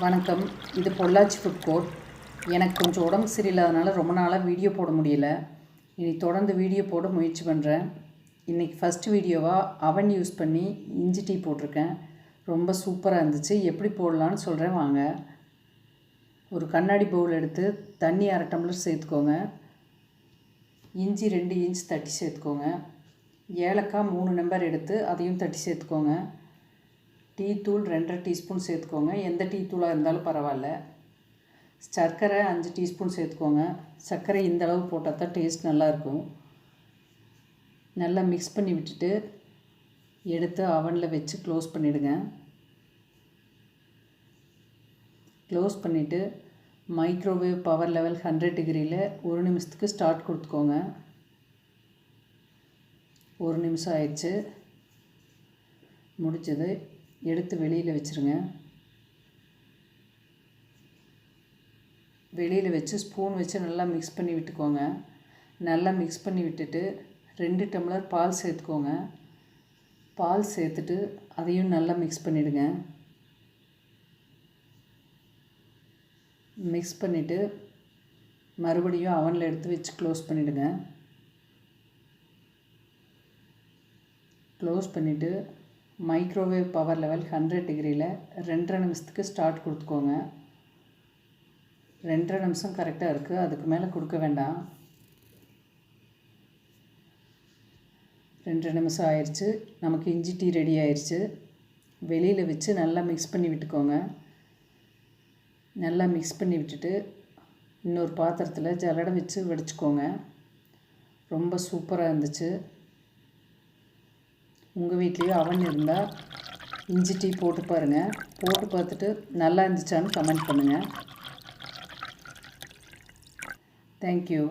வணக்கம். இது Pollachi food court. எனக்கு கொஞ்சம் உடம்பு சரியில்லாதனால ரொம்ப நாளாக வீடியோ போட முடியல. இனி தொடர்ந்து வீடியோ போட முயற்சி பண்ணுறேன். இன்றைக்கி ஃபஸ்ட்டு வீடியோவாக அவன் யூஸ் பண்ணி இஞ்சி டீ போட்டிருக்கேன். ரொம்ப சூப்பராக இருந்துச்சு. எப்படி போடலான்னு சொல்கிறேன் வாங்க. ஒரு கண்ணாடி பவுல் எடுத்து தண்ணி 1/2 டம்ளர் சேர்த்துக்கோங்க. இஞ்சி 2 இன்ச் தட்டி சேர்த்துக்கோங்க. ஏலக்காய் 3 நம்பர் எடுத்து அதையும் தட்டி சேர்த்துக்கோங்க. டீ தூள் 2.5 டீஸ்பூன் சேர்த்துக்கோங்க. எந்த டீ தூளாக இருந்தாலும் பரவாயில்ல. சர்க்கரை 5 டீஸ்பூன் சேர்த்துக்கோங்க. சர்க்கரை இந்த அளவு போட்டால் தான் டேஸ்ட் நல்லாயிருக்கும். நல்லா மிக்ஸ் பண்ணி விட்டுட்டு எடுத்து அவனில் வச்சு க்ளோஸ் பண்ணிவிடுங்க. க்ளோஸ் பண்ணிவிட்டு மைக்ரோவேவ் பவர் லெவல் 100 டிகிரியில் 1 நிமிஷத்துக்கு ஸ்டார்ட் கொடுத்துக்கோங்க. 1 நிமிஷம் ஆயிடுச்சு. முடிஞ்சது. எடுத்து வெளியில் வச்சுருங்க. வெளியில் வச்சு ஸ்பூன் வச்சு நல்லா மிக்ஸ் பண்ணி விட்டுக்கோங்க. நல்லா மிக்ஸ் பண்ணி விட்டுட்டு 2 டம்ளர் பால் சேர்த்துக்கோங்க. பால் சேர்த்துட்டு அதையும் நல்லா மிக்ஸ் பண்ணிவிடுங்க. மிக்ஸ் பண்ணிவிட்டு மறுபடியும் அவனில் எடுத்து வச்சு க்ளோஸ் பண்ணிவிடுங்க. க்ளோஸ் பண்ணிவிட்டு மைக்ரோவேவ் பவர் லெவல் 100 டிகிரியில் 2.5 நிமிஷத்துக்கு ஸ்டார்ட் கொடுத்துக்கோங்க. 2.5 நிமிஷம் கரெக்டாக இருக்குது. அதுக்கு மேலே கொடுக்க வேண்டாம். 2.5 நிமிஷம் ஆயிடுச்சு. நமக்கு இஞ்சி டீ ரெடி ஆயிடுச்சு. வெளியில் வச்சு நல்லா மிக்ஸ் பண்ணி விட்டுக்கோங்க. நல்லா மிக்ஸ் பண்ணி விட்டுட்டு இன்னொரு பாத்திரத்தில் ஜல்லடை வச்சு வடிச்சுக்கோங்க. ரொம்ப சூப்பராக இருந்துச்சு. உங்கள் வீட்லேயும் அவன் இருந்தால் இஞ்சி டீ போட்டு பாருங்கள். போட்டு பார்த்துட்டு நல்லா இருந்துச்சான்னு கமெண்ட் பண்ணுங்கள். தேங்க்யூ.